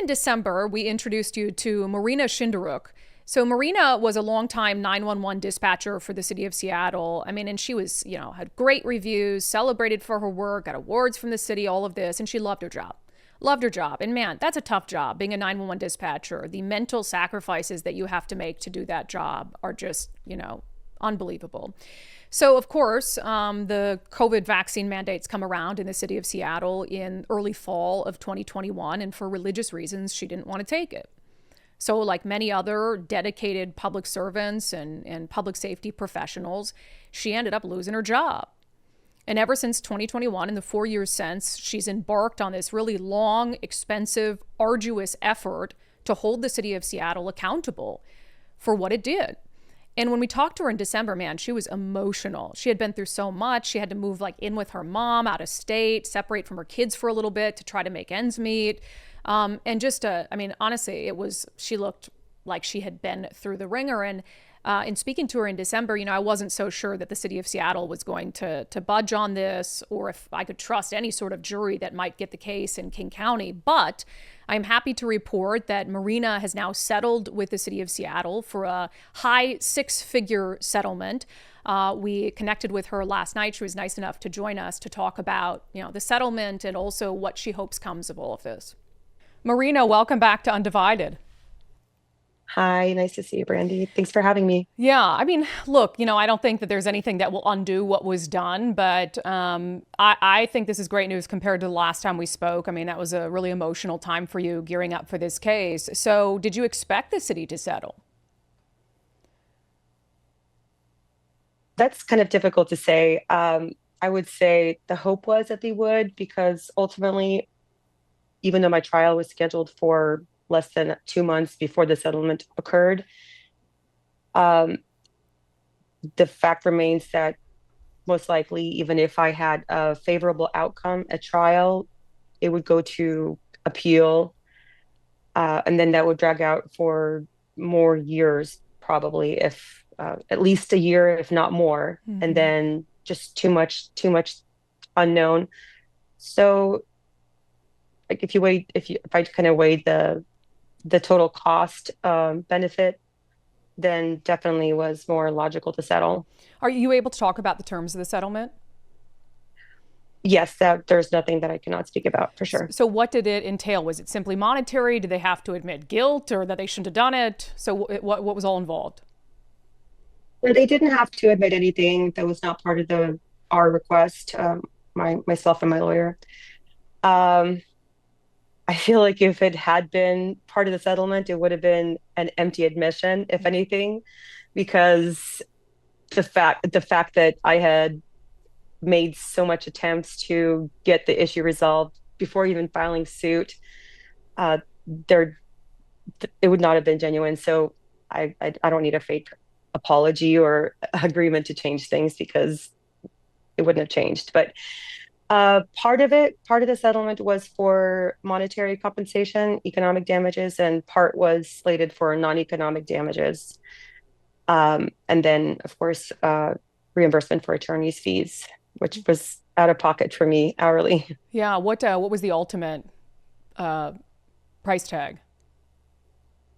in December, we introduced you to Marina Shinderuk. So Marina was a longtime 911 dispatcher for the city of Seattle. I mean, and she was, had great reviews, celebrated for her work, got awards from the city, all of this, and she loved her job. Loved her job. And man, that's a tough job, being a 911 dispatcher. The mental sacrifices that you have to make to do that job are just, unbelievable. So, of course, the COVID vaccine mandates come around in the city of Seattle in early fall of 2021. And for religious reasons, she didn't want to take it. So, like many other dedicated public servants and public safety professionals, she ended up losing her job. And ever since 2021, in the 4 years since, she's embarked on this really long, expensive, arduous effort to hold the city of Seattle accountable for what it did. And when we talked to her in December, man, she was emotional. She had been through so much. She had to move in with her mom out of state, separate from her kids for a little bit to try to make ends meet. And just, honestly, she looked like she had been through the ringer. And in speaking to her in December, I wasn't so sure that the city of Seattle was going to budge on this, or if I could trust any sort of jury that might get the case in King County. But I'm happy to report that Marina has now settled with the city of Seattle for a high six-figure settlement. We connected with her last night. She was nice enough to join us to talk about, the settlement and also what she hopes comes of all of this. Marina, welcome back to Undivided. Hi, nice to see you, Brandi. Thanks for having me. Yeah, look, I don't think that there's anything that will undo what was done, but I think this is great news compared to the last time we spoke. That was a really emotional time for you gearing up for this case. So did you expect the city to settle? That's kind of difficult to say. I would say the hope was that they would, because ultimately, even though my trial was scheduled for less than 2 months before the settlement occurred, um, the fact remains that most likely, even if I had a favorable outcome at trial, it would go to appeal, and then that would drag out for more years, probably, if at least a year, if not more, and Mm-hmm. then just too much unknown. So, like, if I kind of weighed the total cost benefit, then definitely was more logical to settle. Are you able to talk about the terms of the settlement? Yes, that there's nothing that I cannot speak about for sure. So what did it entail? Was it simply monetary? Did they have to admit guilt or that they shouldn't have done it? So what was all involved? But they didn't have to admit anything that was not part of the our request, myself and my lawyer. Um, I feel like if it had been part of the settlement, it would have been an empty admission, if anything, because the fact that I had made so much attempts to get the issue resolved before even filing suit, uh, there it would not have been genuine. So I don't need a fake apology or agreement to change things, because it wouldn't have changed. But part of the settlement was for monetary compensation, economic damages, and part was slated for non-economic damages. And then, of course, reimbursement for attorney's fees, which was out of pocket for me hourly. Yeah. What was the ultimate uh, price tag?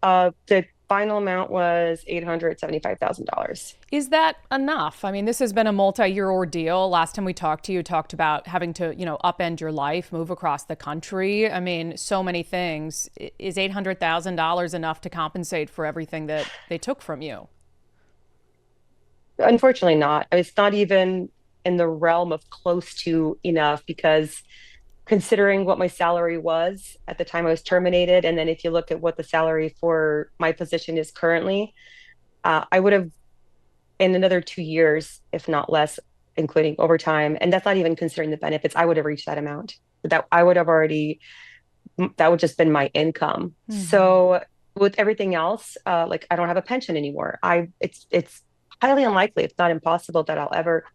The final amount was $875,000. Is that enough? This has been a multi-year ordeal. Last time we talked to you, talked about having to, upend your life, move across the country. So many things. Is $800,000 enough to compensate for everything that they took from you? Unfortunately, not. It's not even in the realm of close to enough, because considering what my salary was at the time I was terminated, and then if you look at what the salary for my position is currently, I would have, in another 2 years, if not less, including overtime, and that's not even considering the benefits, I would have reached that amount. That I would have already, that would just been my income. Mm-hmm. So with everything else, like, I don't have a pension anymore. It's highly unlikely, if not impossible, that I'll ever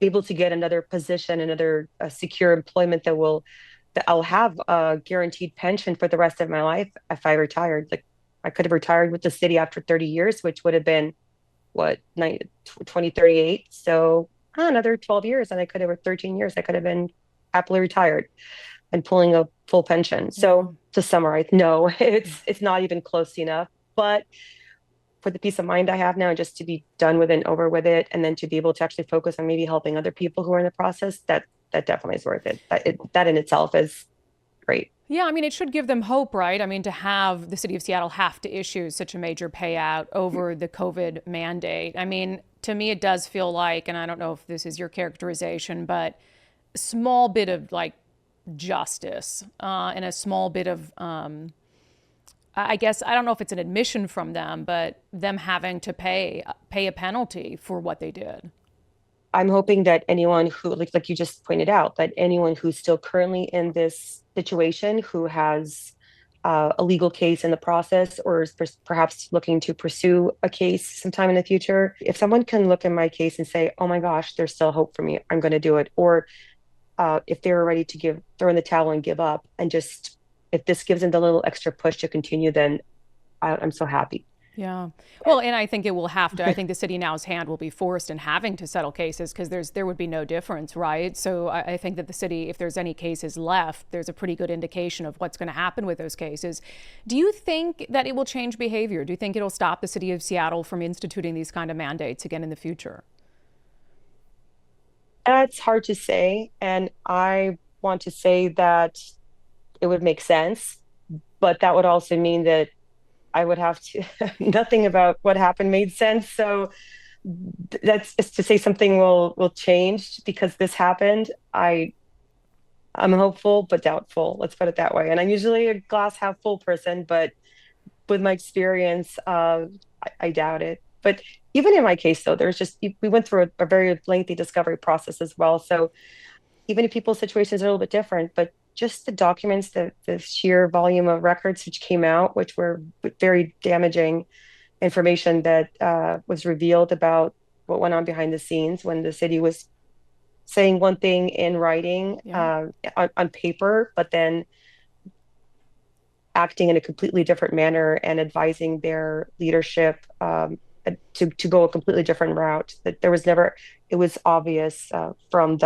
be able to get another position, another secure employment that I'll have a guaranteed pension for the rest of my life if I retired. Like, I could have retired with the city after 30 years, which would have been what, 2038. So another 12 years, and I could have, or 13 years, I could have been happily retired. and pulling a full pension. Yeah. So to summarize, no, it's not even close enough. But for the peace of mind I have now, just to be done with it and over with it, and then to be able to actually focus on maybe helping other people who are in the process, that definitely is worth it. That in itself is great. Yeah, I mean, it should give them hope, right? I mean, to have the city of Seattle have to issue such a major payout over the COVID mandate. I mean, to me, it does feel like, and I don't know if this is your characterization, but a small bit of like justice and a small bit of, I guess, I don't know if it's an admission from them, but them having to pay a penalty for what they did. I'm hoping that anyone who, like you just pointed out, that anyone who's still currently in this situation, who has a legal case in the process, or is perhaps looking to pursue a case sometime in the future, if someone can look in my case and say, "Oh my gosh, there's still hope for me. I'm going to do it," or if they're ready to throw in the towel and give up, and just if this gives them the little extra push to continue, then I'm so happy. Yeah. Well, and I think it will have to. I think the city now's hand will be forced in having to settle cases because there would be no difference, right? So I think that the city, if there's any cases left, there's a pretty good indication of what's going to happen with those cases. Do you think that it will change behavior? Do you think it'll stop the city of Seattle from instituting these kind of mandates again in the future? That's hard to say, and I want to say that it would make sense, but that would also mean that I would have to, nothing about what happened made sense. So that's just to say something will change because this happened. I'm hopeful but doubtful. Let's put it that way. And I'm usually a glass half full person, but with my experience, I doubt it. But even in my case, though, there's just we went through a very lengthy discovery process as well. So even if people's situations are a little bit different, but just the documents, the sheer volume of records which came out, which were very damaging information that was revealed about what went on behind the scenes when the city was saying one thing in writing Yeah. on paper, but then acting in a completely different manner and advising their leadership to go a completely different route. That there was never, it was obvious from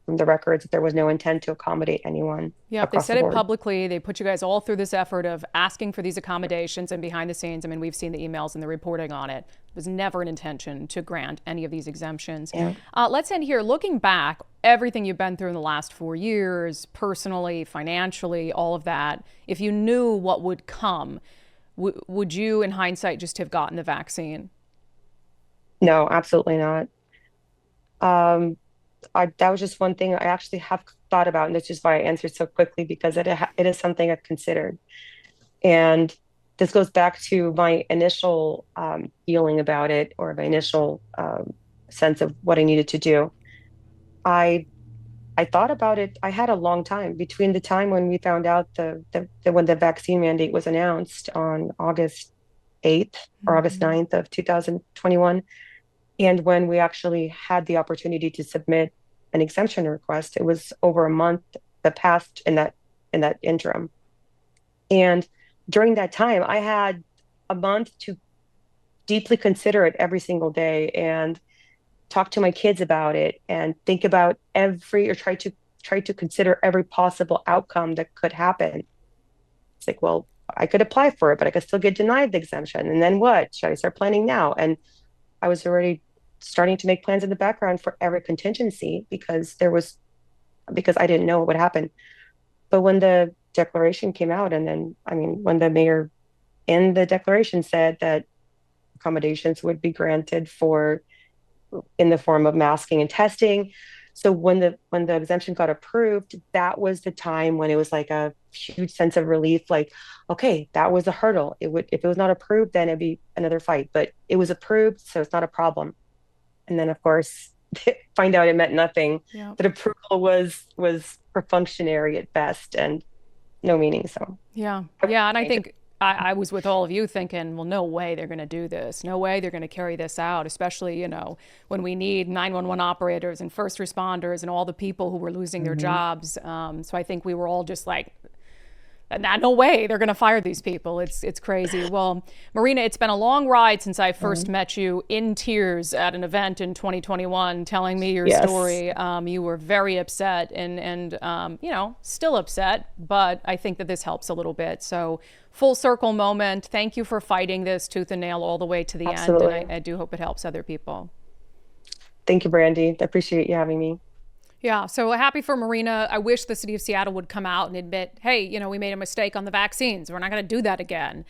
the records that there was no intent to accommodate anyone Yeah, if they across the said it board. publicly, they put you guys all through this effort of asking for these accommodations and behind the scenes. I mean, we've seen the emails and the reporting on it. It was never an intention to grant any of these exemptions. Yeah. Let's end here. Looking back, everything you've been through in the last 4 years, personally, financially, all of that, if you knew what would come, would you, in hindsight, just have gotten the vaccine? No, absolutely not. Um, that was just one thing I actually have thought about, and that's just why I answered so quickly because it is something I've considered. And this goes back to my initial feeling about it, or my initial sense of what I needed to do. I I thought about it. I had a long time between the time when we found out when the vaccine mandate was announced on August 8th or August Mm-hmm. 9th of 2021, and when we actually had the opportunity to submit an exemption request. It was over a month that passed in that interim. And during that time, I had a month to deeply consider it every single day and talk to my kids about it and think about or try to consider every possible outcome that could happen. It's like, well, I could apply for it, but I could still get denied the exemption. And then what? Should I start planning now? And I was already starting to make plans in the background for every contingency because I didn't know what would happen. But when the declaration came out, and then I mean, when the mayor in the declaration said that accommodations would be granted for in the form of masking and testing. So when the exemption got approved, that was the time when it was like a huge sense of relief. Like, okay, that was a hurdle. It would if it was not approved, then it'd be another fight. But it was approved, so it's not a problem. And then of course, find out it meant nothing. Yeah. That approval was perfunctory at best and no meaning. So Yeah. I would Yeah. And I change it. think I was with all of you thinking, well, no way they're going to do this. No way they're going to carry this out, especially, when we need 911 operators and first responders and all the people who were losing their Mhm. jobs. So I think we were all just like No way they're going to fire these people. It's crazy. Well, Marina, it's been a long ride since I first met you in tears at an event in 2021, telling me your Yes, story. You were very upset and still upset, but I think that this helps a little bit. So full circle moment. Thank you for fighting this tooth and nail all the way to the end, and I absolutely. do hope it helps other people. Thank you, Brandi. I appreciate you having me. Yeah, so happy for Marina. I wish the city of Seattle would come out and admit, hey, we made a mistake on the vaccines. We're not going to do that again.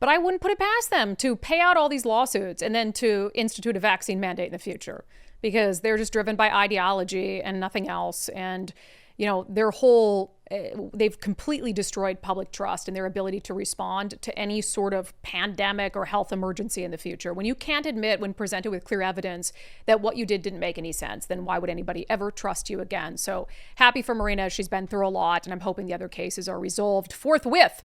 But I wouldn't put it past them to pay out all these lawsuits and then to institute a vaccine mandate in the future because they're just driven by ideology and nothing else. And, their whole, they've completely destroyed public trust and their ability to respond to any sort of pandemic or health emergency in the future. When you can't admit, when presented with clear evidence, that what you did didn't make any sense, then why would anybody ever trust you again? So happy for Marina. She's been through a lot, and I'm hoping the other cases are resolved forthwith.